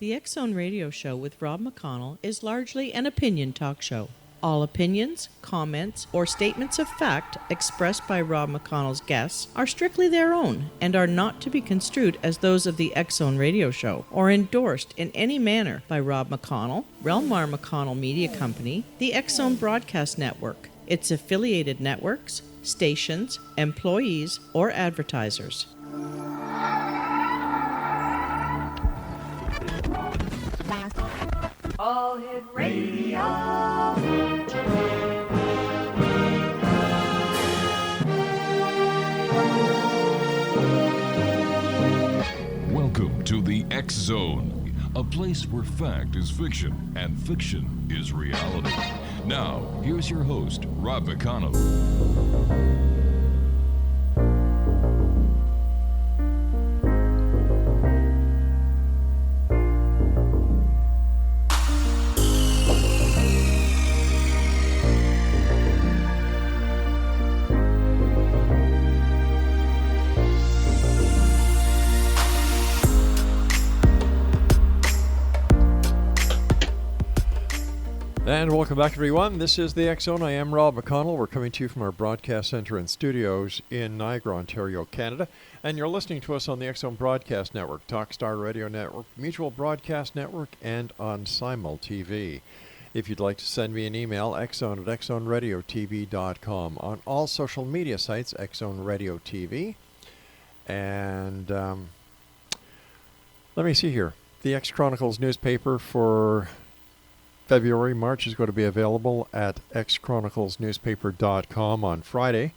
The X Zone Radio Show with Rob McConnell is largely an opinion talk show. All opinions, comments, or statements of fact expressed by Rob McConnell's guests are strictly their own and are not to be construed as those of the X Zone Radio Show or endorsed in any manner by Rob McConnell, Relmar McConnell Media Company, the X Zone Broadcast Network, its affiliated networks, stations, employees, or advertisers. All Hit Radio. Welcome to the X Zone, a place where fact is fiction and fiction is reality. Now, here's your host, Rob McConnell. And welcome back, everyone. This is the X Zone. I am Rob McConnell. We're coming to you from our broadcast center and studios in Niagara, Ontario, Canada. And you're listening to us on the X Zone Broadcast Network, Talkstar Radio Network, Mutual Broadcast Network, and on Simul TV. If you'd like to send me an email, xzone@xzoneradiotv.com. On all social media sites, X Zone Radio TV. And let me see here. The X Chronicles newspaper for February, March is going to be available at xchroniclesnewspaper.com on Friday.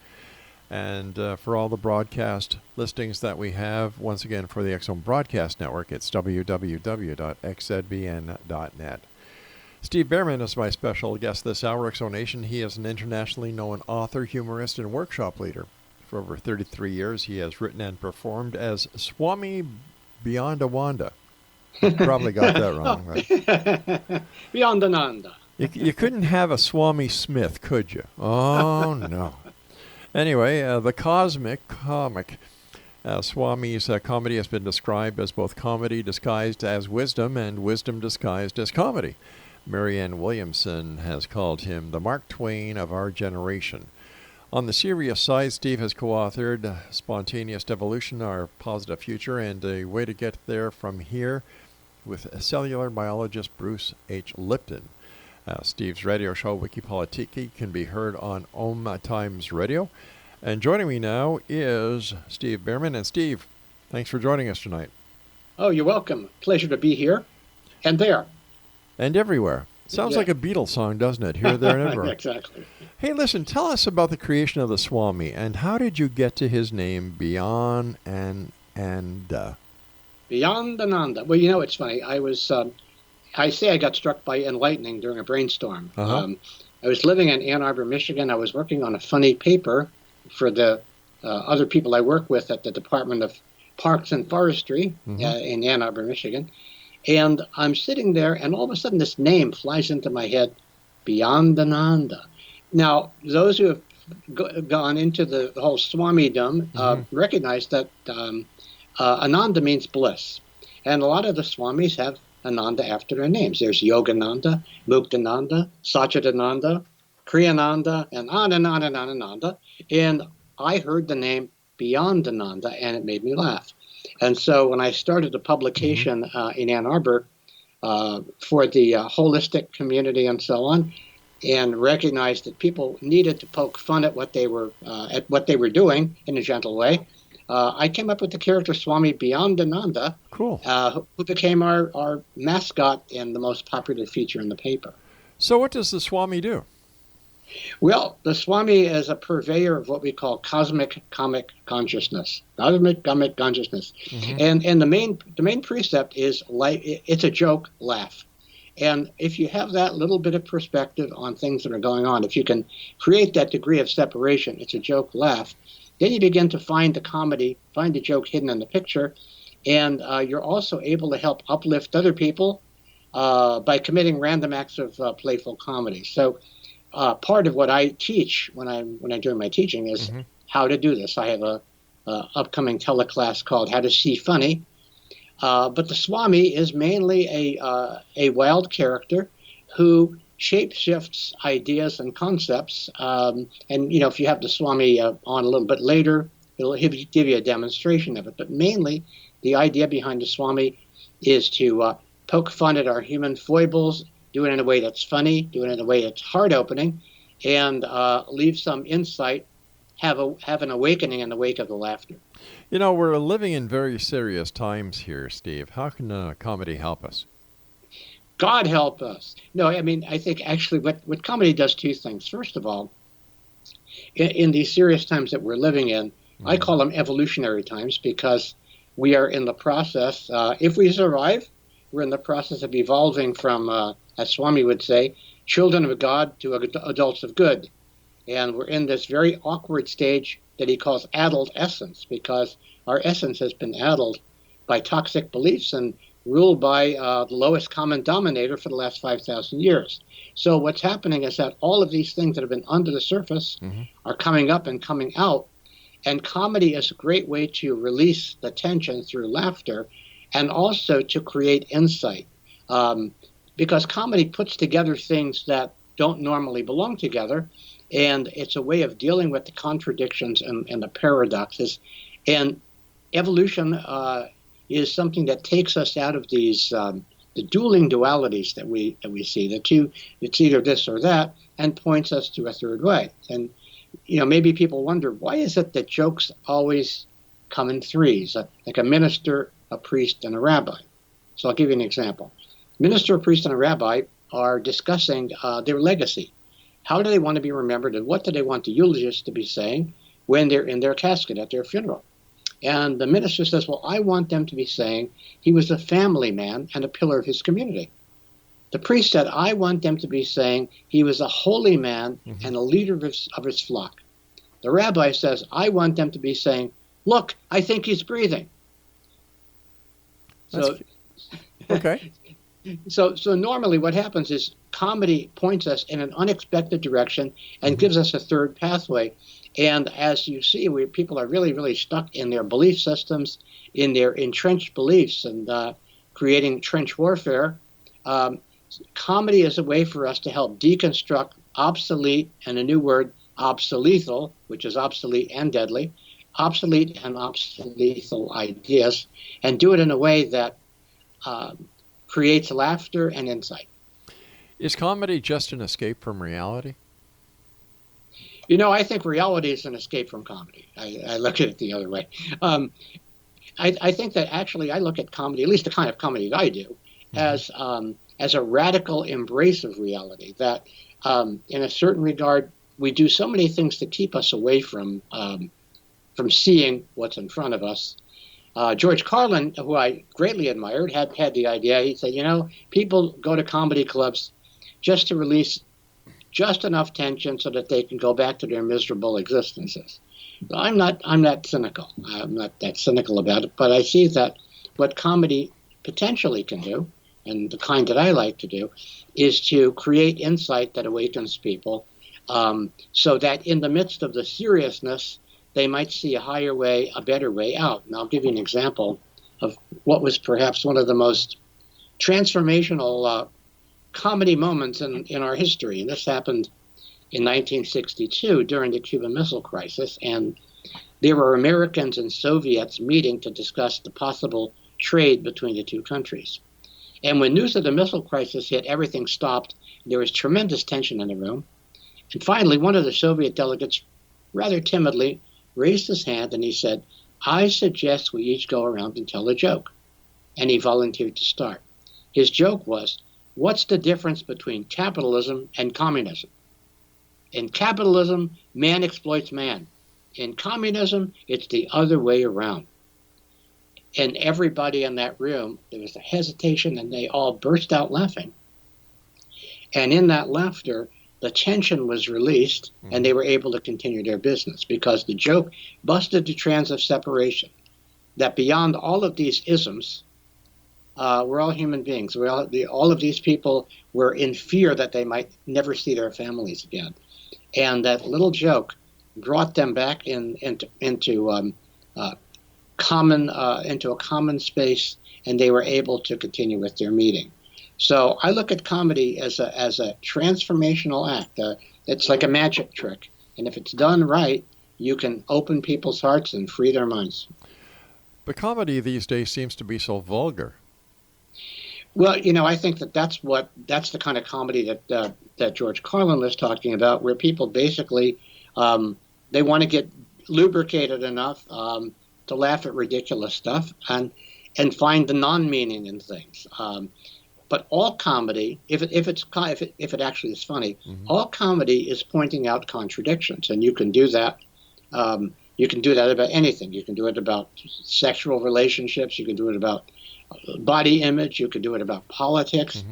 And for all the broadcast listings that we have, once again, for the X Zone Broadcast Network, it's www.xzbn.net. Steve Bhaerman is my special guest this hour, X Zone Nation. He is an internationally known author, humorist, and workshop leader. For over 33 years, he has written and performed as Swami Beyondananda. Probably got that wrong, right? Beyondananda. You couldn't have a Swami Smith, could you? Oh, no. Anyway, the Cosmc comic. Swami's comedy has been described as both comedy disguised as wisdom and wisdom disguised as comedy. Marianne Williamson has called him the Mark Twain of our generation. On the serious side, Steve has co-authored Spontaneous Evolution, Our Positive Future, and A Way to Get There From Here with cellular biologist Bruce H. Lipton. Steve's radio show, Wikipolitiki, can be heard on Om Times Radio. And joining me now is Steve Bhaerman. And Steve, thanks for joining us tonight. Oh, you're welcome. Pleasure to be here and there. And everywhere. Sounds like a Beatles song, doesn't it? Here, there, and everywhere. Exactly. Hey, listen, tell us about the creation of the Swami, and how did you get to his name, Beyondananda? Beyondananda. Well, you know, it's funny. I got struck by enlightening during a brainstorm. Uh-huh. I was living in Ann Arbor, Michigan. I was working on a funny paper for the other people I work with at the Department of Parks and Forestry in Ann Arbor, Michigan. And I'm sitting there, and all of a sudden this name flies into my head, Beyondananda. Now, those who have gone into the whole Swamidom recognize that Ananda means bliss. And a lot of the Swamis have Ananda after their names. There's Yogananda, Muktananda, Satchidananda, Kriyananda, and on and on and on and on. And I heard the name Beyondananda, and it made me laugh. And so when I started a publication in Ann Arbor for the holistic community and so on, and recognized that people needed to poke fun at what they were doing in a gentle way, I came up with the character Swami Beyondananda, cool, who became our mascot and the most popular feature in the paper. So what does the Swami do? Well, the Swami is a purveyor of what we call cosmic comic consciousness. Cosmic comic consciousness. And the main precept is it's a joke, laugh. And if you have that little bit of perspective on things that are going on, if you can create that degree of separation, it's a joke, laugh, then you begin to find the comedy, find the joke hidden in the picture, and you're also able to help uplift other people by committing random acts of playful comedy. So part of what I teach when I'm doing my teaching is how to do this. I have a upcoming teleclass called How to See Funny, But the Swami is mainly a wild character who shapeshifts ideas and concepts. And if you have the Swami on a little bit later, he'll give you a demonstration of it. But mainly, the idea behind the Swami is to poke fun at our human foibles, do it in a way that's funny, do it in a way that's heart-opening, and leave some insight, have an awakening in the wake of the laughter. We're living in very serious times here, Steve. How can comedy help us? God help us. No, I mean, I think actually what comedy does two things. First of all, in these serious times that we're living in, I call them evolutionary times because we are in the process, if we survive, we're in the process of evolving from, as Swami would say, children of God to adults of good. And we're in this very awkward stage that he calls adult essence because our essence has been addled by toxic beliefs and ruled by the lowest common denominator for the last 5,000 years. So what's happening is that all of these things that have been under the surface are coming up and coming out. And comedy is a great way to release the tension through laughter and also to create insight. Because comedy puts together things that don't normally belong together. And it's a way of dealing with the contradictions and the paradoxes. And evolution is something that takes us out of these the dueling dualities that we see. It's either this or that, and points us to a third way. And maybe people wonder, why is it that jokes always come in threes, like a minister, a priest, and a rabbi? So I'll give you an example. Minister, a priest, and a rabbi are discussing their legacy. How do they want to be remembered, and what do they want the eulogist to be saying when they're in their casket at their funeral? And the minister says, well, I want them to be saying he was a family man and a pillar of his community. The priest said, I want them to be saying he was a holy man and a leader of his flock. The rabbi says, I want them to be saying, look, I think he's breathing. Okay. So normally what happens is comedy points us in an unexpected direction and gives us a third pathway. And as you see, people are really, really stuck in their belief systems, in their entrenched beliefs, and creating trench warfare. Comedy is a way for us to help deconstruct obsolete, and a new word, obsolethal, which is obsolete and deadly, obsolete and obsolethal ideas, and do it in a way that creates laughter and insight. Is comedy just an escape from reality? I think reality is an escape from comedy. I look at it the other way. I think that actually I look at comedy, at least the kind of comedy that I do, as a radical embrace of reality, that in a certain regard, we do so many things to keep us away from seeing what's in front of us. George Carlin, who I greatly admired, had the idea. He said, people go to comedy clubs just to release just enough tension so that they can go back to their miserable existences. I'm not cynical. I'm not that cynical about it, but I see that what comedy potentially can do, and the kind that I like to do, is to create insight that awakens people, so that in the midst of the seriousness, they might see a higher way, a better way out. And I'll give you an example of what was perhaps one of the most transformational comedy moments in our history. And this happened in 1962 during the Cuban Missile Crisis. And there were Americans and Soviets meeting to discuss the possible trade between the two countries. And when news of the missile crisis hit, everything stopped. There was tremendous tension in the room. And finally, one of the Soviet delegates, rather timidly, raised his hand and he said, I suggest we each go around and tell a joke. And he volunteered to start. His joke was, what's the difference between capitalism and communism? In capitalism, man exploits man. In communism, it's the other way around. And everybody in that room, there was a hesitation and they all burst out laughing. And in that laughter, the tension was released and they were able to continue their business because the joke busted the trends of separation. That beyond all of these isms, we're all human beings. All of these people were in fear that they might never see their families again. And that little joke brought them back into a common space and they were able to continue with their meeting. So I look at comedy as a transformational act. It's like a magic trick. And if it's done right, you can open people's hearts and free their minds. But comedy these days seems to be so vulgar. Well, I think that's the kind of comedy that George Carlin was talking about, where people basically they want to get lubricated enough to laugh at ridiculous stuff and find the non-meaning in things. But all comedy, if it actually is funny, all comedy is pointing out contradictions, and you can do that. You can do that about anything. You can do it about sexual relationships. You can do it about body image. You can do it about politics,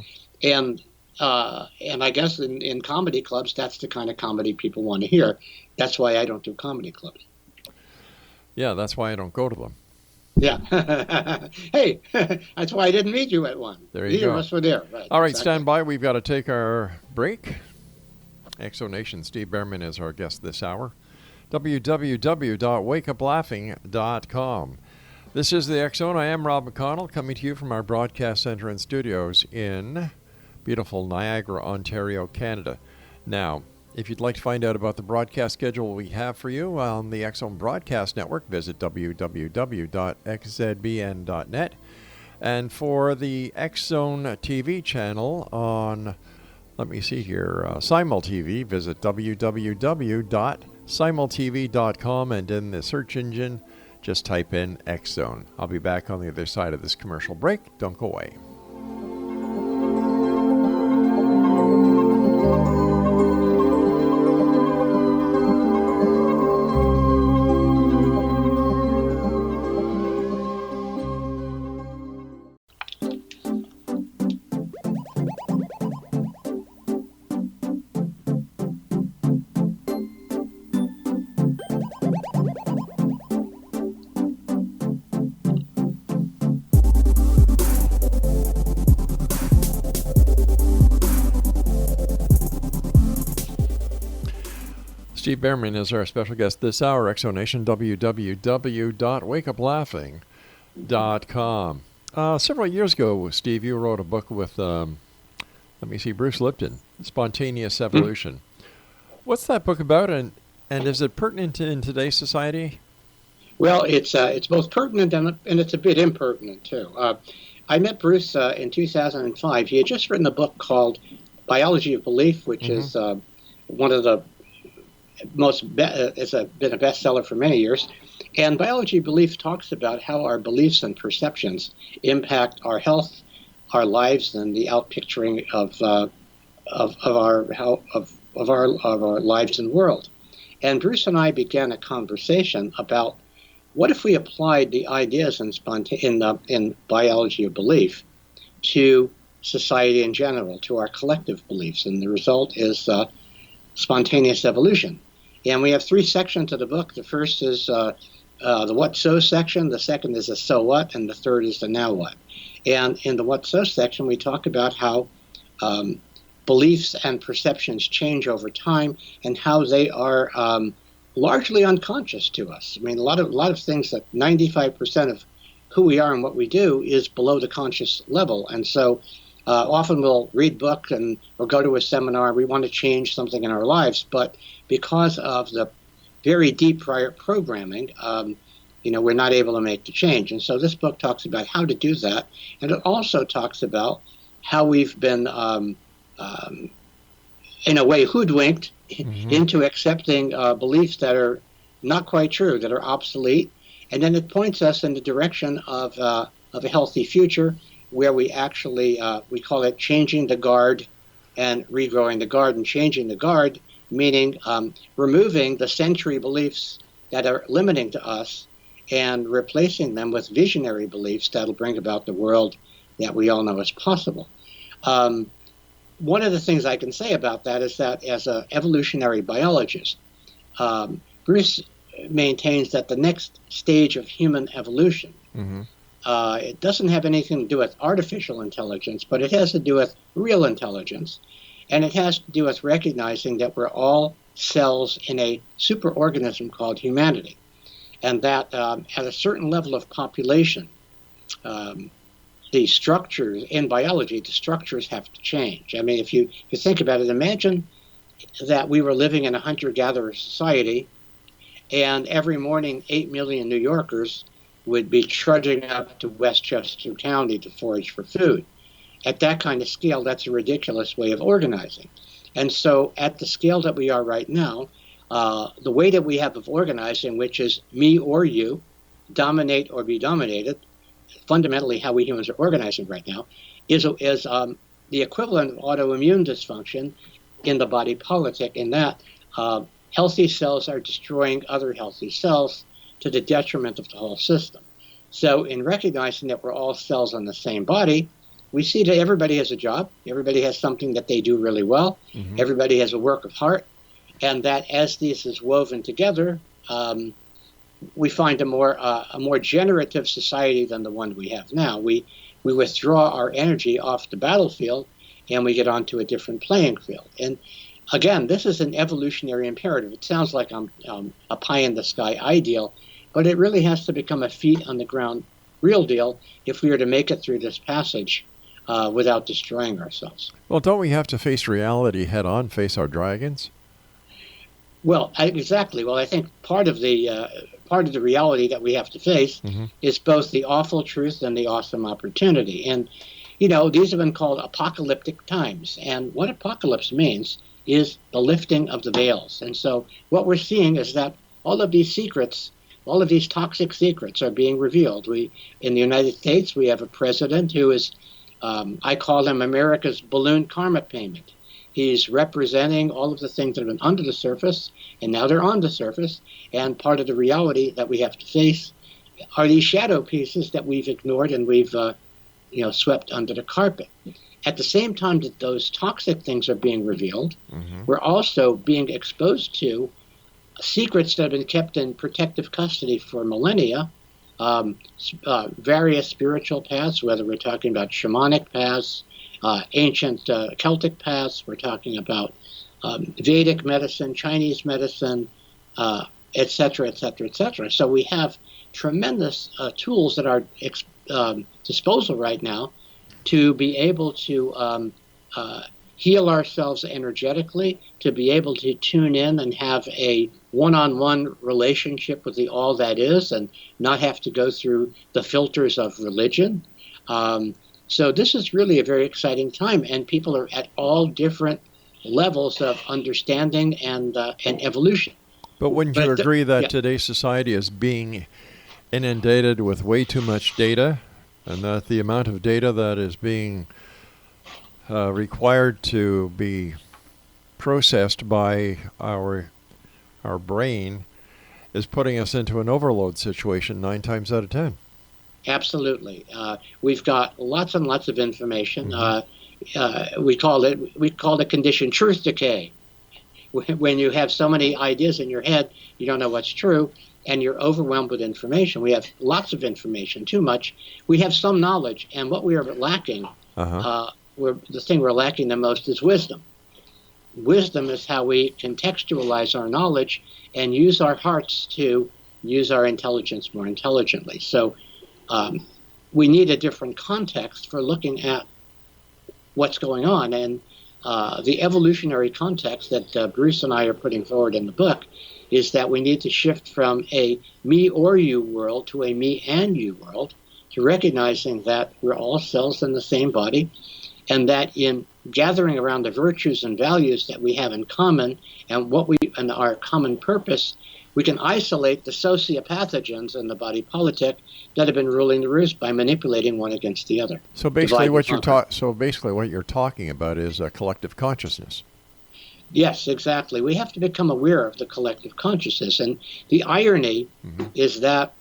and I guess in comedy clubs, that's the kind of comedy people want to hear. That's why I don't do comedy clubs. Yeah, that's why I don't go to them. Yeah. Hey, that's why I didn't meet you at one. There you Neither go. of us were there. Right, All right, exactly. stand by. We've got to take our break. Exonation, Steve Bhaerman is our guest this hour. www.wakeuplaughing.com. This is the X Zone. I am Rob McConnell, coming to you from our broadcast center and studios in beautiful Niagara, Ontario, Canada. Now, if you'd like to find out about the broadcast schedule we have for you on the X Zone Broadcast Network, visit www.xzbn.net. And for the X Zone TV channel on, let me see here, Simul TV, visit www.simultv.com, and in the search engine, just type in X Zone. I'll be back on the other side of this commercial break. Don't go away. Steve Bhaerman is our special guest this hour. Exonation, www.wakeuplaughing.com. Several years ago, Steve, you wrote a book with, Bruce Lipton, Spontaneous Evolution. What's that book about, and is it pertinent in today's society? Well, it's both pertinent and it's a bit impertinent, too. I met Bruce in 2005. He had just written a book called Biology of Belief, which is one of the been a bestseller for many years. And Biology of Belief talks about how our beliefs and perceptions impact our health, our lives, and the outpicturing of our lives and world. And Bruce and I began a conversation about what if we applied the ideas in Biology of Belief to society in general, to our collective beliefs. And the result is spontaneous evolution. And we have three sections of the book. The first is the what so section, the second is the so what, and the third is the now what. And in the what so section, we talk about how beliefs and perceptions change over time and how they are largely unconscious to us. I mean, a lot of things, that 95% of who we are and what we do is below the conscious level. And so often we'll read books or go to a seminar. We want to change something in our lives, but because of the very deep prior programming, we're not able to make the change. And so this book talks about how to do that, and it also talks about how we've been, in a way, hoodwinked into accepting beliefs that are not quite true, that are obsolete, and then it points us in the direction of a healthy future, where we actually, we call it changing the guard and regrowing the garden. Changing the guard, meaning removing the century beliefs that are limiting to us and replacing them with visionary beliefs that'll bring about the world that we all know is possible. One of the things I can say about that is that as an evolutionary biologist, Bruce maintains that the next stage of human evolution, it doesn't have anything to do with artificial intelligence, but it has to do with real intelligence. And it has to do with recognizing that we're all cells in a superorganism called humanity. And that at a certain level of population, the structures in biology, the structures have to change. I mean, if you think about it, imagine that we were living in a hunter-gatherer society, and every morning 8 million New Yorkers would be trudging up to Westchester County to forage for food. At that kind of scale, that's a ridiculous way of organizing. And so at the scale that we are right now, the way that we have of organizing, which is me or you, dominate or be dominated, fundamentally how we humans are organizing right now, is the equivalent of autoimmune dysfunction in the body politic, in that healthy cells are destroying other healthy cells to the detriment of the whole system. So in recognizing that we're all cells in the same body, we see that everybody has a job, everybody has something that they do really well, everybody has a work of heart, and that as this is woven together, we find a more generative society than the one we have now. We withdraw our energy off the battlefield, and we get onto a different playing field. And again, this is an evolutionary imperative. It sounds like I'm a pie-in-the-sky ideal, but it really has to become a feet-on-the-ground real deal if we are to make it through this passage without destroying ourselves. Well, don't we have to face reality head-on, face our dragons? Well, exactly. Well, I think part of the reality that we have to face is both the awful truth and the awesome opportunity. And, you know, these have been called apocalyptic times. And what apocalypse means is the lifting of the veils. And so what we're seeing is that all of these secrets, all of these toxic secrets are being revealed. In the United States, we have a president who is, I call him America's balloon karma payment. He's representing all of the things that have been under the surface, and now they're on the surface. And part of the reality that we have to face are these shadow pieces that we've ignored and we've swept under the carpet. At the same time that those toxic things are being revealed, we're also being exposed to secrets that have been kept in protective custody for millennia, various spiritual paths, whether we're talking about shamanic paths, ancient Celtic paths, we're talking about Vedic medicine, Chinese medicine, et cetera, et cetera, et cetera. So we have tremendous tools at our disposal right now to be able to heal ourselves energetically, to be able to tune in and have a one-on-one relationship with the all that is and not have to go through the filters of religion. So this is really a very exciting time, and people are at all different levels of understanding and evolution. But wouldn't you agree that today's society is being inundated with way too much data, and that the amount of data that is being required to be processed by our brain is putting us into an overload situation 9 times out of 10? Absolutely. We've got lots and lots of information. We call the condition truth decay. When you have so many ideas in your head, you don't know what's true, and you're overwhelmed with information. We have lots of information, too much. We have some knowledge, and what we are lacking, the thing we're lacking the most is wisdom. Wisdom is how we contextualize our knowledge and use our hearts to use our intelligence more intelligently. So we need a different context for looking at what's going on. And the evolutionary context that Bruce and I are putting forward in the book is that we need to shift from a me or you world to a me and you world, to recognizing that we're all cells in the same body, and that in gathering around the virtues and values that we have in common and our common purpose, we can isolate the sociopathogens in the body politic that have been ruling the roost by manipulating one against the other. So basically, what you're talking about is a collective consciousness. Yes, exactly. We have to become aware of the collective consciousness, and the irony is that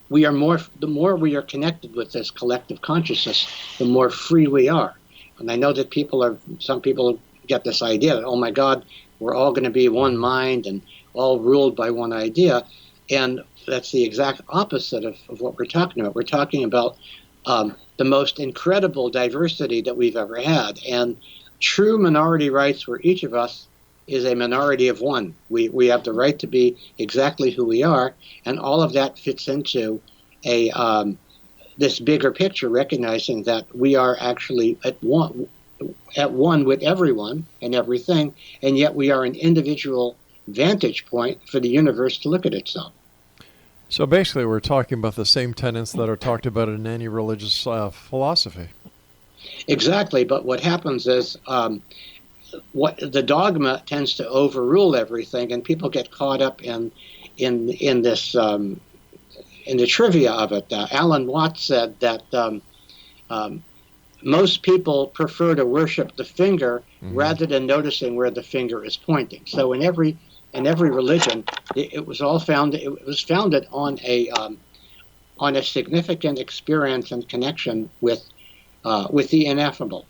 the more we are connected with this collective consciousness, the more free we are. And I know that some people get this idea that, oh my God, we're all going to be one mind and all ruled by one idea. And that's the exact opposite of what we're talking about. We're talking about the most incredible diversity that we've ever had. And true minority rights where each of us is a minority of one. We have the right to be exactly who we are. And all of that fits into this bigger picture, recognizing that we are actually at one with everyone and everything, and yet we are an individual vantage point for the universe to look at itself. So basically, we're talking about the same tenets that are talked about in any religious philosophy. Exactly, but what happens is what the dogma tends to overrule everything, and people get caught up in this in the trivia of it. Alan Watts said that most people prefer to worship the finger rather than noticing where the finger is pointing. So in every religion, it was founded on a significant experience and connection with the ineffable,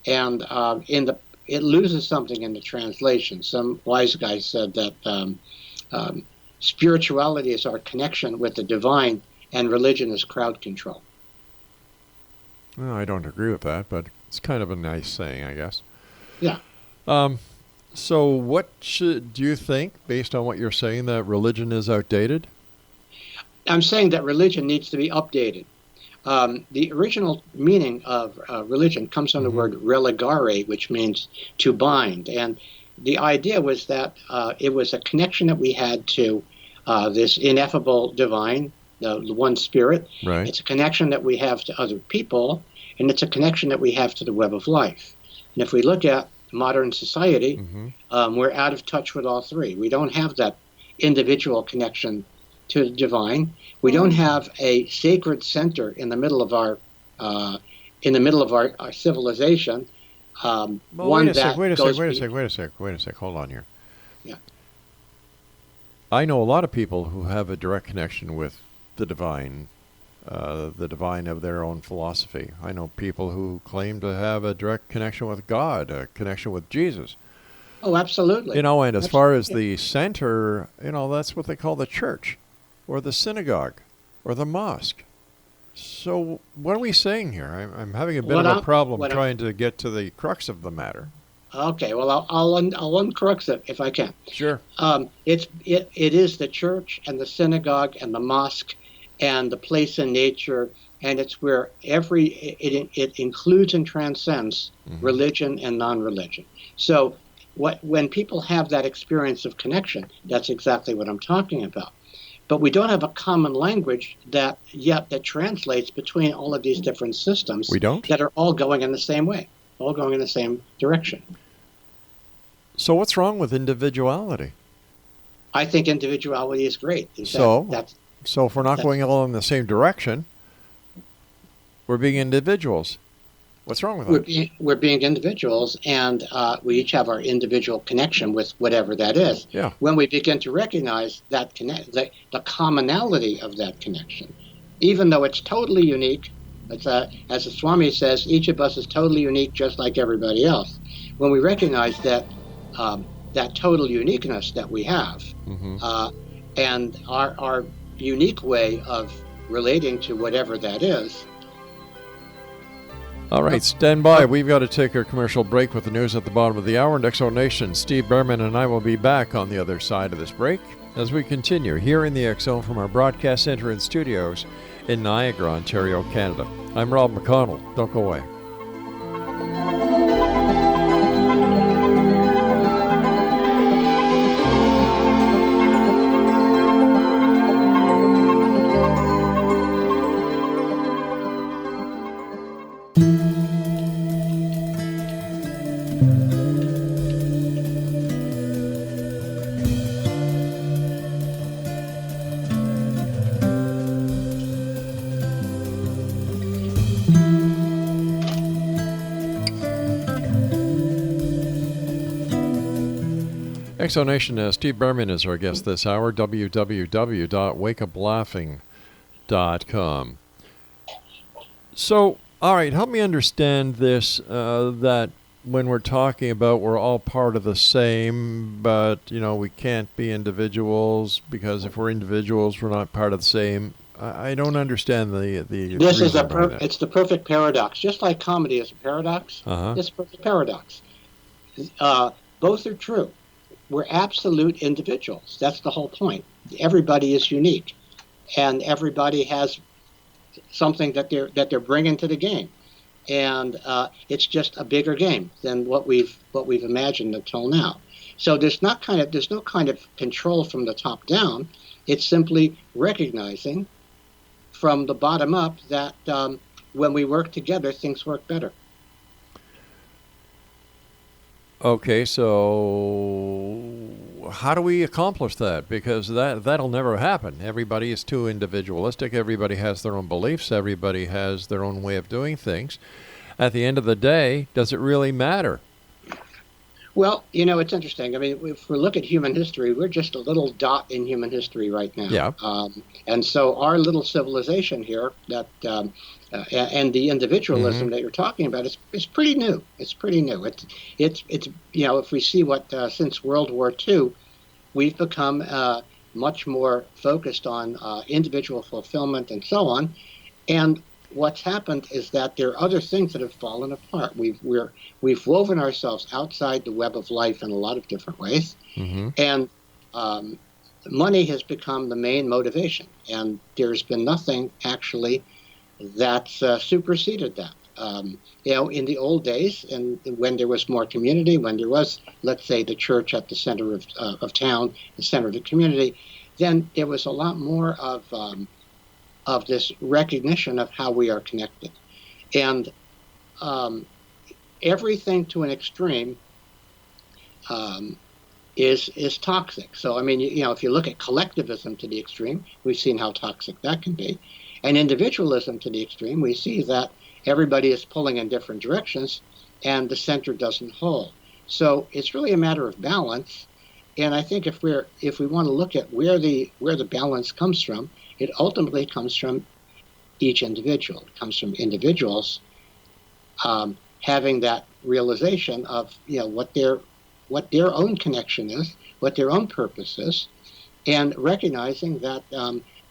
and it loses something in the translation. Some wise guy said that spirituality is our connection with the divine, and religion is crowd control. Well, I don't agree with that, but it's kind of a nice saying, I guess. Yeah. So what do you think, based on what you're saying, that religion is outdated? I'm saying that religion needs to be updated. The original meaning of religion comes from the word religare, which means to bind. And the idea was that it was a connection that we had to this ineffable divine, the one spirit. Right. It's a connection that we have to other people, and it's a connection that we have to the web of life. And if we look at modern society, we're out of touch with all three. We don't have that individual connection to the divine. We don't have a sacred center in the middle of our civilization. Well, wait a sec. Hold on here. Yeah. I know a lot of people who have a direct connection with the divine of their own philosophy. I know people who claim to have a direct connection with God, a connection with Jesus. Oh, absolutely. And as far as the center, that's what they call the church, or the synagogue, or the mosque. So what are we saying here? I'm having a bit of a problem trying to get to the crux of the matter. Okay, well, I'll uncrux it if I can. Sure. It is the church and the synagogue and the mosque and the place in nature, and it's where it includes and transcends religion and non-religion. So when people have that experience of connection, that's exactly what I'm talking about. But we don't have a common language that translates between all of these different systems. We don't? That are all going in the same way, all going in the same direction. So what's wrong with individuality? I think individuality is great. So if we're not going all in the same direction, we're being individuals. What's wrong with that? We're being individuals, and we each have our individual connection with whatever that is. Yeah. When we begin to recognize that the commonality of that connection, even though it's totally unique, as the Swami says, each of us is totally unique, just like everybody else. When we recognize that total uniqueness that we have, and our unique way of relating to whatever that is. All right, stand by. We've got to take our commercial break with the news at the bottom of the hour. Next Zone Nation, Steve Bhaerman and I will be back on the other side of this break as we continue here in the X Zone from our broadcast center and studios in Niagara, Ontario, Canada. I'm Rob McConnell. Don't go away. Exonation, Steve Bhaerman is our guest this hour, www.wakeuplaughing.com. So, all right, help me understand this, that when we're talking about we're all part of the same, but, we can't be individuals because if we're individuals, we're not part of the same. I don't understand the This is it's the perfect paradox. Just like comedy is a paradox, it's a perfect paradox. Both are true. We're absolute individuals. That's the whole point. Everybody is unique, and everybody has something that they're bringing to the game, and it's just a bigger game than what we've imagined until now. So there's no kind of control from the top down. It's simply recognizing from the bottom up that when we work together, things work better. Okay, so how do we accomplish that? Because that'll never happen. Everybody is too individualistic. Everybody has their own beliefs. Everybody has their own way of doing things. At the end of the day, does it really matter? Well, it's interesting. I mean, if we look at human history, we're just a little dot in human history right now. Yeah. And so our little civilization here, that and the individualism that you're talking about, is pretty new. It's pretty new. It's if we see what since World War II, we've become much more focused on individual fulfillment and so on. And what's happened is that there are other things that have fallen apart. We've woven ourselves outside the web of life in a lot of different ways, and money has become the main motivation. And there's been nothing actually that's superseded that. In the old days, and when there was more community, when there was, let's say, the church at the center of town, the center of the community, then there was a lot more of this recognition of how we are connected. And everything to an extreme is toxic. So, I mean, if you look at collectivism to the extreme, we've seen how toxic that can be. And individualism to the extreme, we see that everybody is pulling in different directions and the center doesn't hold. So it's really a matter of balance. And I think if we want to look at where the balance comes from, it ultimately comes from each individual. It comes from individuals having that realization of what their own connection is, what their own purpose is, and recognizing that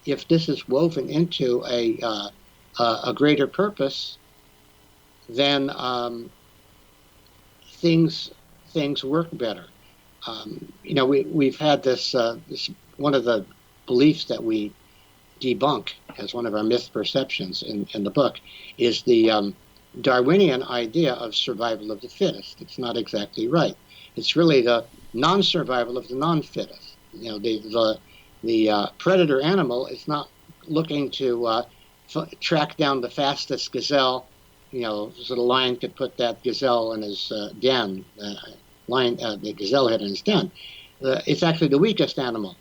if this is woven into a greater purpose, then things work better. We've had this one of the beliefs that we debunk as one of our misperceptions in the book is the Darwinian idea of survival of the fittest. It's not exactly right. It's really the non-survival of the non-fittest. The predator animal is not looking to track down the fastest gazelle, so the lion could put that gazelle in his den, the gazelle head in his den. It's actually the weakest animal.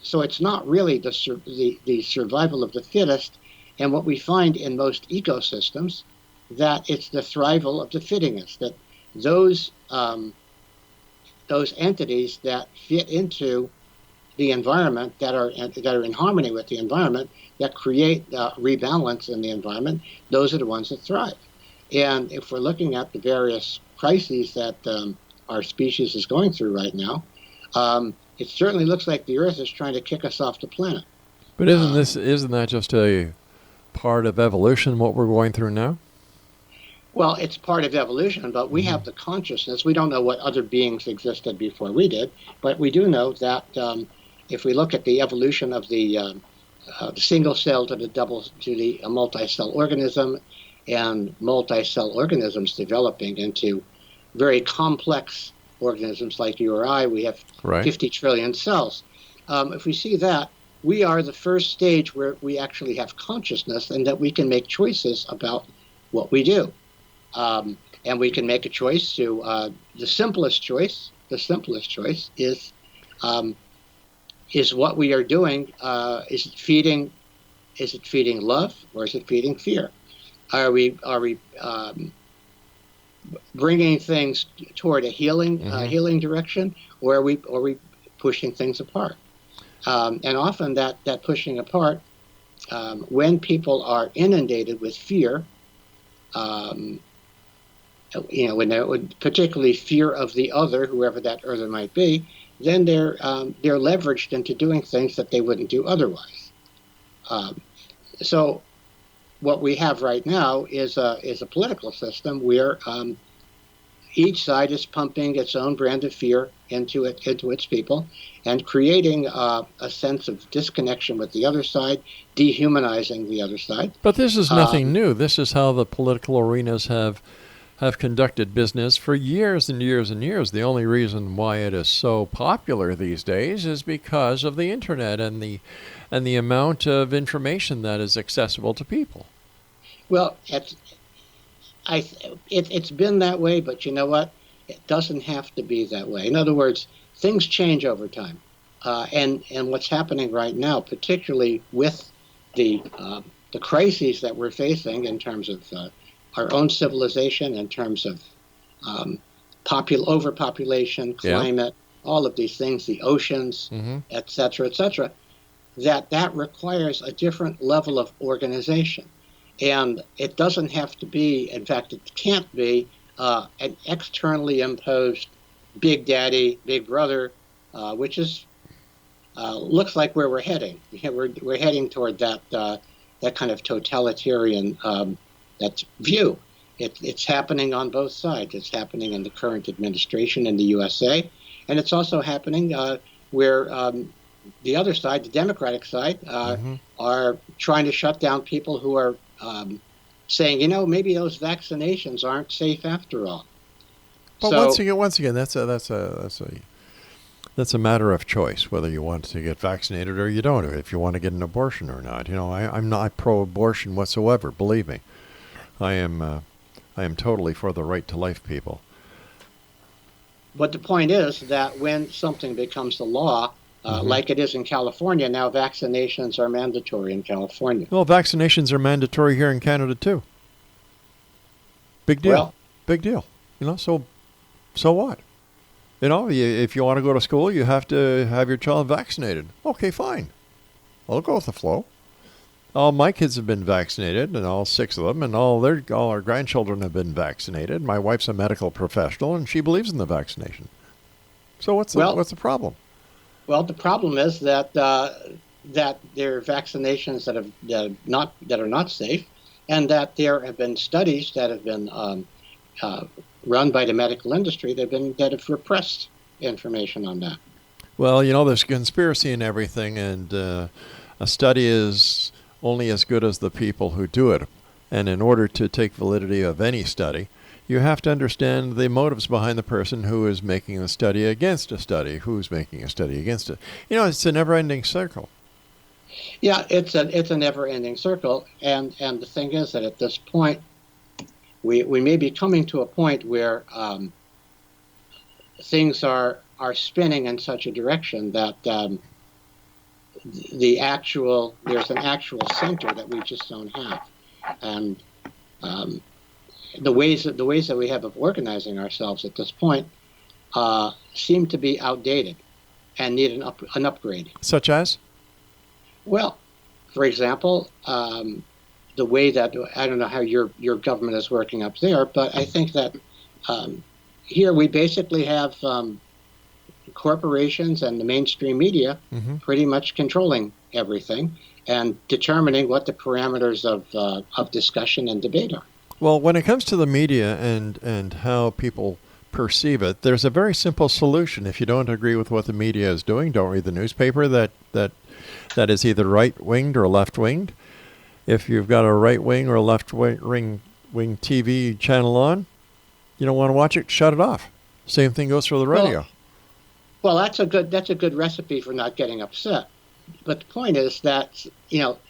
So it's not really the survival of the fittest, and what we find in most ecosystems, that it's the thrival of the fittingest, that those entities that fit into the environment, that are in harmony with the environment, that create rebalance in the environment, those are the ones that thrive. And if we're looking at the various crises that our species is going through right now, it certainly looks like the Earth is trying to kick us off the planet. But isn't that just a part of evolution, what we're going through now? Well, it's part of evolution, but we have the consciousness. We don't know what other beings existed before we did, but we do know that if we look at the evolution of the single cell to the multi-cell organism, and multi-cell organisms developing into very complex organisms like you or I, we have 50 trillion cells. If we see that, we are the first stage where we actually have consciousness and that we can make choices about what we do. And we can make a choice to, the simplest choice is what we are doing. Is it feeding love, or is it feeding fear? Are we bringing things toward a healing direction, or are we pushing things apart? And often that pushing apart, when people are inundated with fear, when particularly fear of the other, whoever that other might be, then they're leveraged into doing things that they wouldn't do otherwise. So what we have right now is a political system where each side is pumping its own brand of fear into its people, and creating a sense of disconnection with the other side, dehumanizing the other side. But this is nothing new. This is how the political arenas have conducted business for years and years and years. The only reason why it is so popular these days is because of the internet and the amount of information that is accessible to people. Well, it's been that way, but you know what? It doesn't have to be that way. In other words, things change over time, and what's happening right now, particularly with the crises that we're facing in terms of our own civilization, in terms of overpopulation, climate, all of these things, the oceans, et cetera, that requires a different level of organization. And it doesn't have to be, in fact, it can't be an externally imposed big daddy, big brother, which is looks like where we're heading. We're heading toward that kind of totalitarian that view. It's happening on both sides. It's happening in the current administration in the USA, and it's also happening where the other side, the Democratic side, are trying to shut down people who are saying, maybe those vaccinations aren't safe after all. But once again, that's a matter of choice whether you want to get vaccinated or you don't, or if you want to get an abortion or not. I'm not pro-abortion whatsoever. Believe me, I am totally for the right to life, people. But the point is that when something becomes the law, like it is in California now, vaccinations are mandatory in California. Well, vaccinations are mandatory here in Canada too. Big deal. Well, big deal. So what? If you want to go to school, you have to have your child vaccinated. Okay, fine. I'll go with the flow. All my kids have been vaccinated, and all 6 of them, and all our grandchildren have been vaccinated. My wife's a medical professional, and she believes in the vaccination. So what's the problem? Well, the problem is that there are vaccinations that are not safe, and that there have been studies that have been run by the medical industry that have repressed information on that. Well, there's conspiracy in everything, and a study is only as good as the people who do it. And in order to take validity of any study, you have to understand the motives behind the person who is making a study against a study, who's making a study against it. It's a never-ending circle. Yeah, it's a never-ending circle, and the thing is that at this point, we may be coming to a point where things are spinning in such a direction that there's an actual center that we just don't have, and the ways that we have of organizing ourselves at this point seem to be outdated and need an upgrade. Such as? Well, for example, the way that, I don't know how your government is working up there, but I think that here we basically have corporations and the mainstream media pretty much controlling everything and determining what the parameters of discussion and debate are. Well, when it comes to the media and how people perceive it, there's a very simple solution. If you don't agree with what the media is doing, don't read the newspaper that is either right-winged or left-winged. If you've got a right-wing or a left-wing TV channel on, you don't want to watch it, shut it off. Same thing goes for the radio. Well, that's a good recipe for not getting upset. But the point is that,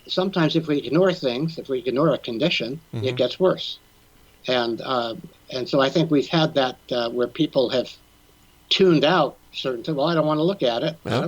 sometimes if we ignore things, if we ignore a condition, it gets worse. And so I think we've had that where people have tuned out certain things. Well, I don't want to look at it. Yeah.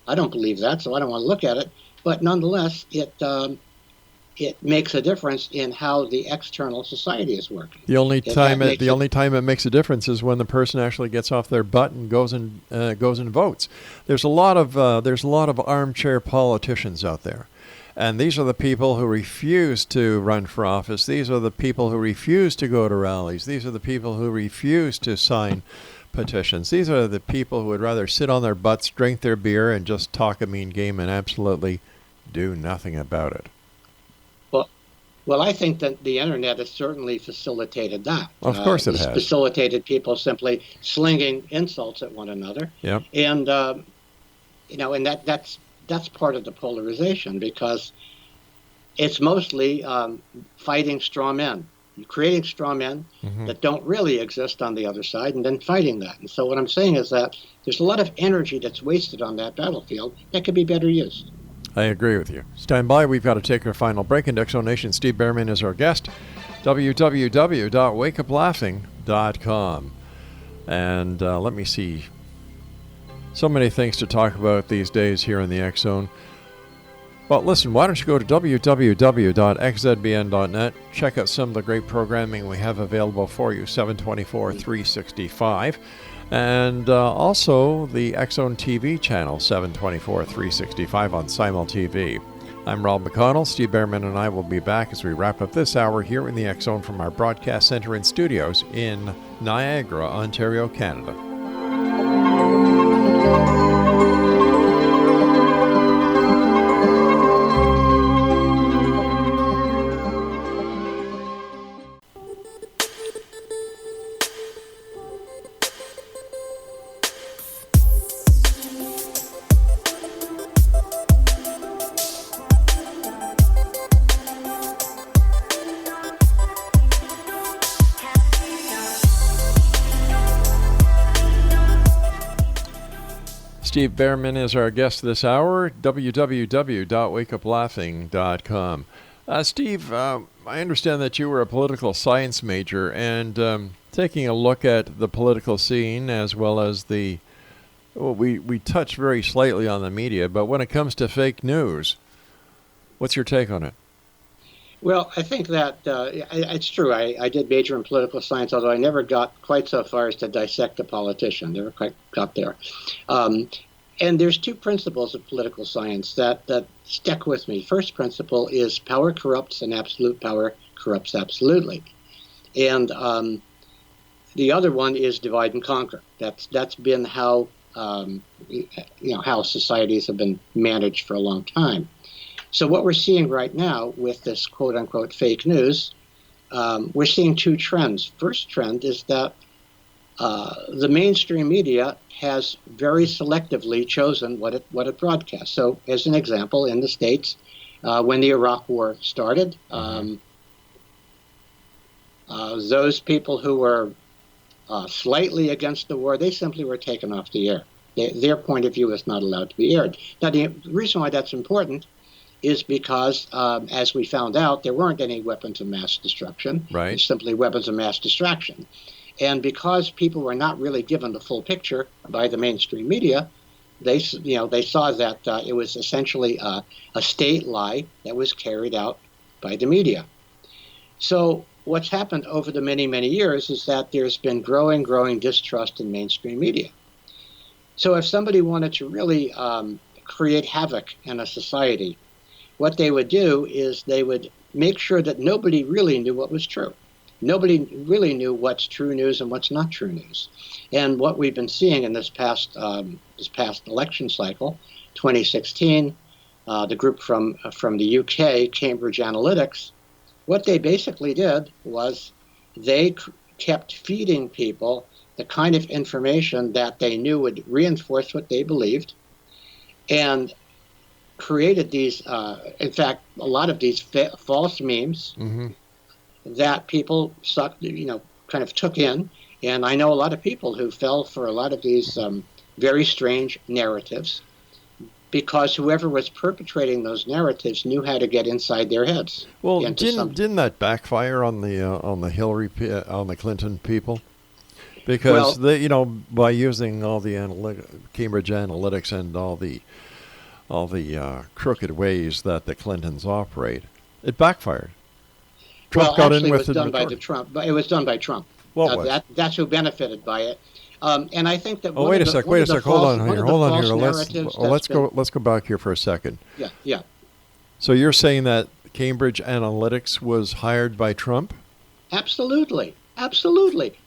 I don't believe that, so I don't want to look at it. But nonetheless, it makes a difference in how the external society is working. The only time it makes a difference is when the person actually gets off their butt and goes and votes. There's a lot of armchair politicians out there, and these are the people who refuse to run for office. These are the people who refuse to go to rallies. These are the people who refuse to sign petitions. These are the people who would rather sit on their butts, drink their beer, and just talk a mean game and absolutely do nothing about it. Well, I think that the internet has certainly facilitated that. Of course it It's has. facilitated people simply slinging insults at one another. Yep. And, and that's part of the polarization, because it's mostly fighting straw men. You're creating straw men that don't really exist on the other side, and then fighting that. And so what I'm saying is that there's a lot of energy that's wasted on that battlefield that could be better used. I agree with you. Stand by. We've got to take our final break. In X Zone Nation, Steve Bhaerman is our guest. www.wakeuplaughing.com. And let me see. So many things to talk about these days here in the X Zone. Well, listen, why don't you go to www.xzbn.net, check out some of the great programming we have available for you, 724, 365, and also the X Zone TV channel, 724, 365 on Simul TV. I'm Rob McConnell. Steve Bhaerman and I will be back as we wrap up this hour here in the X Zone from our broadcast center and studios in Niagara, Ontario, Canada. Steve Bhaerman is our guest this hour, www.wakeuplaughing.com. Steve, I understand that you were a political science major, and taking a look at the political scene as well as we touched very slightly on the media, but when it comes to fake news, what's your take on it? Well, I think that it's true. I did major in political science, although I never got quite so far as to dissect a politician. Never quite got there. And there's two principles of political science that stick with me. First principle is power corrupts and absolute power corrupts absolutely. And the other one is divide and conquer. That's been how how societies have been managed for a long time. So what we're seeing right now with this quote-unquote fake news, we're seeing two trends. First trend is that the mainstream media has very selectively chosen what it broadcasts. So as an example, in the States, when the Iraq War started, those people who were slightly against the war, they simply were taken off the air. Their point of view is not allowed to be aired. Now, the reason why that's important is because, as we found out, there weren't any weapons of mass destruction. Right. It's simply weapons of mass distraction. And because people were not really given the full picture by the mainstream media, they saw that it was essentially a state lie that was carried out by the media. So what's happened over the many, many years is that there's been growing distrust in mainstream media. So if somebody wanted to really create havoc in a society, what they would do is they would make sure that nobody really knew what was true. Nobody really knew what's true news and what's not true news. And what we've been seeing in this past election cycle, 2016, the group from the UK, Cambridge Analytics, what they basically did was they kept feeding people the kind of information that they knew would reinforce what they believed, and created these, in fact, a lot of these false memes that people kind of took in. And I know a lot of people who fell for a lot of these very strange narratives, because whoever was perpetrating those narratives knew how to get inside their heads. Well, didn't that backfire on the on the Clinton people? Because by using all the Cambridge Analytics and all the crooked ways that the Clintons operate, it backfired. Trump got in with it. It was done by Trump. That's who benefited by it. And I think that. Wait a sec. Hold on here. Let's go back here for a second. Yeah. So you're saying that Cambridge Analytics was hired by Trump? Absolutely.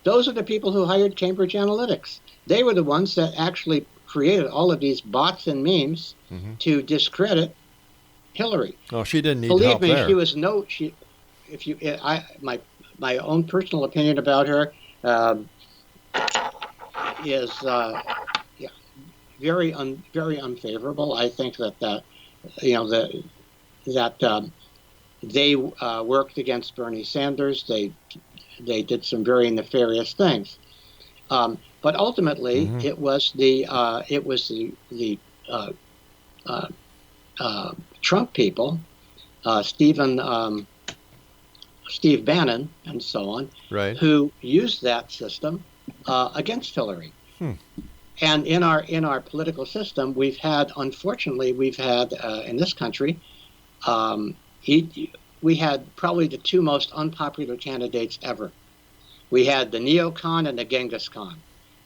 Those are the people who hired Cambridge Analytics. They were the ones that actually created all of these bots and memes to discredit Hillary. Oh, she didn't need help there. Believe me, if you, my own personal opinion about her is yeah, very unfavorable. I think that you know that they worked against Bernie Sanders. They did some very nefarious things. But ultimately, it was the Trump people, Steve Bannon, and so on, Right. who used that system against Hillary. And in our political system, unfortunately, we've had in this country, we had probably the two most unpopular candidates ever. We had the neocon and the Genghis Khan,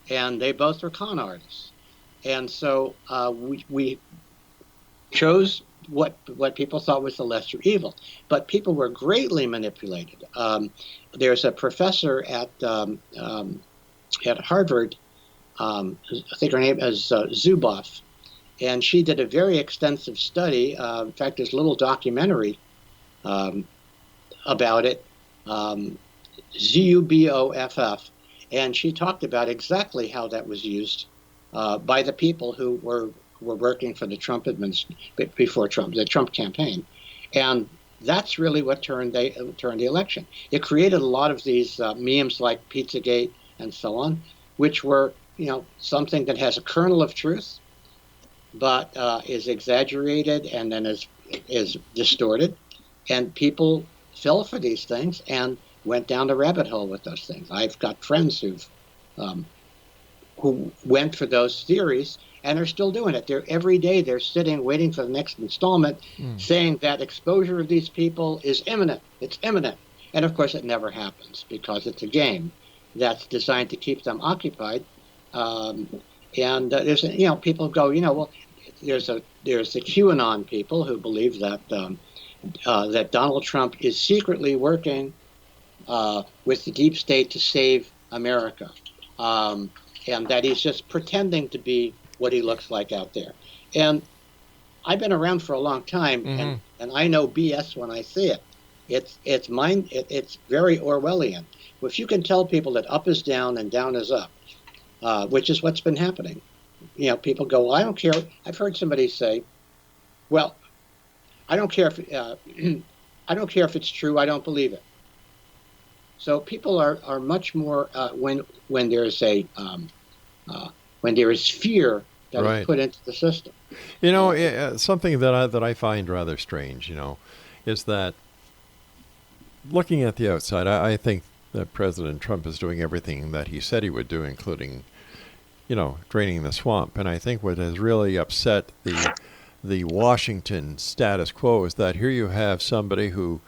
and they both were con artists. And so we chose what people thought was the lesser evil, but people were greatly manipulated. There's a professor at Harvard, I think her name is Zuboff, and she did a very extensive study. In fact, there's a little documentary about it, Zuboff, and she talked about exactly how that was used by the people who were working for the Trump before Trump, the Trump campaign, and that's really what turned the election. It created a lot of these memes like Pizzagate and so on, which were something that has a kernel of truth, but is exaggerated and then is distorted, and people fell for these things and went down the rabbit hole with those things. I've got friends who went for those theories and are still doing it. Every day they're sitting waiting for the next installment, saying that exposure of these people is imminent. It's imminent. And of course it never happens because it's a game that's designed to keep them occupied. And there's people go, well, there's the QAnon people who believe that that Donald Trump is secretly working with the deep state to save America, and that he's just pretending to be what he looks like out there. And I've been around for a long time, and I know BS when I see it. It's very Orwellian. If you can tell people that up is down and down is up, which is what's been happening, people go, well, I don't care. I've heard somebody say, well, I don't care if I don't care if it's true. I don't believe it. So people are much more when there is fear that is put into the system. Something that I find rather strange, is that looking at the outside, I think that President Trump is doing everything that he said he would do, including, draining the swamp. And I think what has really upset the Washington status quo is that here you have somebody who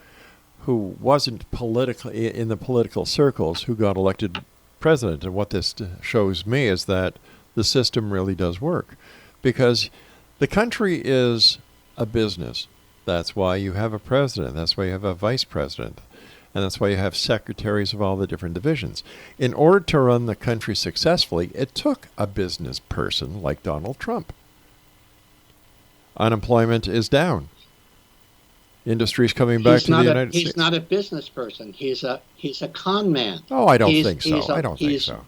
wasn't politically in the political circles who got elected president. And what this shows me is that the system really does work, because the country is a business. That's why you have a president. That's why you have a vice president. And that's why you have secretaries of all the different divisions. In order to run the country successfully, it took a business person like Donald Trump. Unemployment is down. Industry's coming back to the United States. He's not a business person. He's a con man. Oh, I don't think so. I don't think so.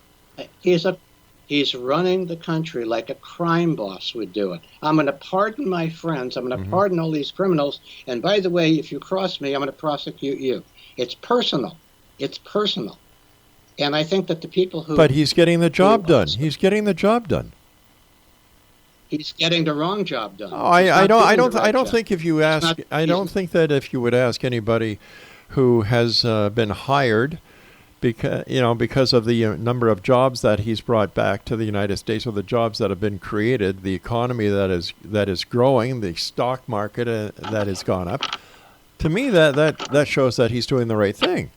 He's running the country like a crime boss would do it. I'm going to pardon my friends. I'm going to pardon all these criminals. And by the way, if you cross me, I'm going to prosecute you. It's personal. It's personal. And I think that the people who... But he's getting the job done. He's getting the job done. He's getting the wrong job done. Oh, I don't think if you ask... I don't think that if you would ask anybody who has been hired because of the number of jobs that he's brought back to the United States, or the jobs that have been created, the economy that is growing, the stock market that has gone up. To me, that shows that he's doing the right thing.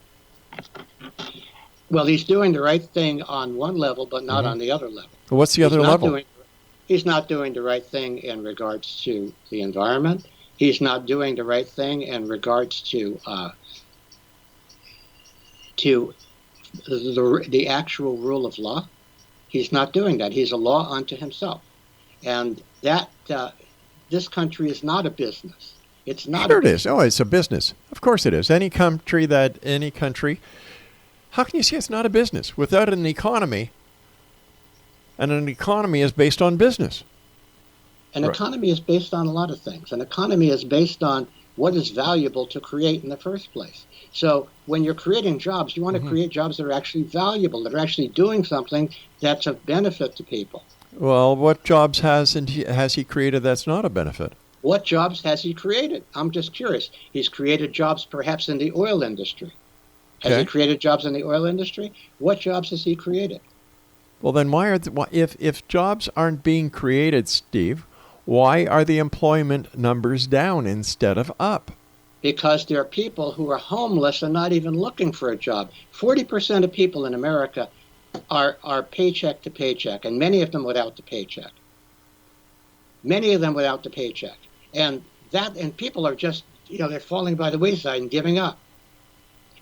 Well, he's doing the right thing on one level, but not on the other level. What's the other level? He's not doing the right thing in regards to the environment. He's not doing the right thing in regards to the actual rule of law. He's not doing that. He's a law unto himself. And that this country is not a business. It's not. Sure it is. Oh, it's a business. Of course it is. Any country, how can you say it's not a business? Without an economy, and an economy is based on business. An economy is based on a lot of things. An economy is based on what is valuable to create in the first place. So when you're creating jobs, you want to create jobs that are actually valuable, that are actually doing something that's of benefit to people. Well, what jobs has he created that's not a benefit? What jobs has he created? I'm just curious. He's created jobs perhaps in the oil industry. Has he created jobs in the oil industry? What jobs has he created? Well, then if jobs aren't being created, Steve, why are the employment numbers down instead of up? Because there are people who are homeless and not even looking for a job. 40% of people in America are paycheck to paycheck, and many of them without the paycheck. Many of them without the paycheck. And people are just, they're falling by the wayside and giving up.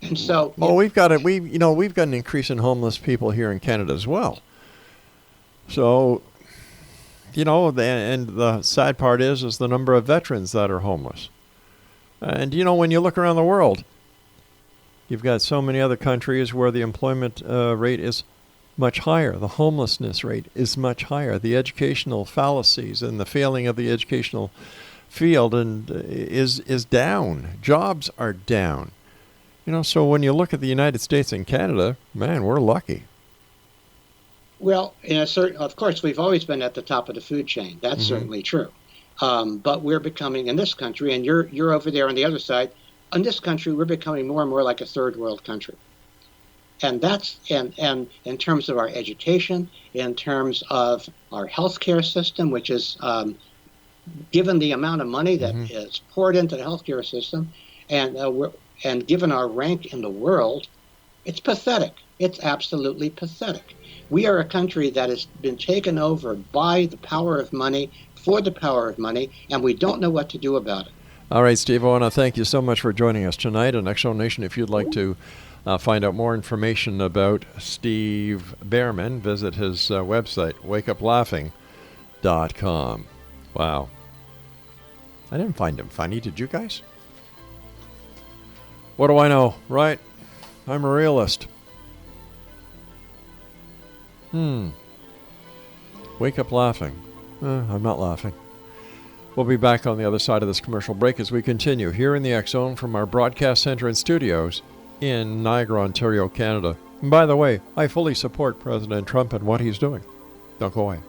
And so we've got an increase in homeless people here in Canada as well. So, and the sad part is the number of veterans that are homeless. And, when you look around the world, you've got so many other countries where the employment rate is much higher. The homelessness rate is much higher. The educational fallacies and the failing of the educational field is down. Jobs are down. So when you look at the United States and Canada, man, we're lucky. Well, of course, we've always been at the top of the food chain. That's certainly true. But we're becoming, in this country, and you're over there on the other side, in this country, we're becoming more and more like a third world country. And that's, and in terms of our education, in terms of our healthcare system, which is, given the amount of money that is poured into the healthcare system, and given our rank in the world, it's pathetic. It's absolutely pathetic. We are a country that has been taken over by the power of money, for the power of money, and we don't know what to do about it. All right, Steve, I want to thank you so much for joining us tonight on X Zone Nation. If you'd like to find out more information about Steve Bhaerman, visit his website, wakeuplaughing.com. Wow. I didn't find him funny, did you guys? What do I know, right? I'm a realist. Wake up laughing. I'm not laughing. We'll be back on the other side of this commercial break as we continue here in the X Zone from our broadcast center and studios in Niagara, Ontario, Canada. And by the way, I fully support President Trump and what he's doing. Don't go away.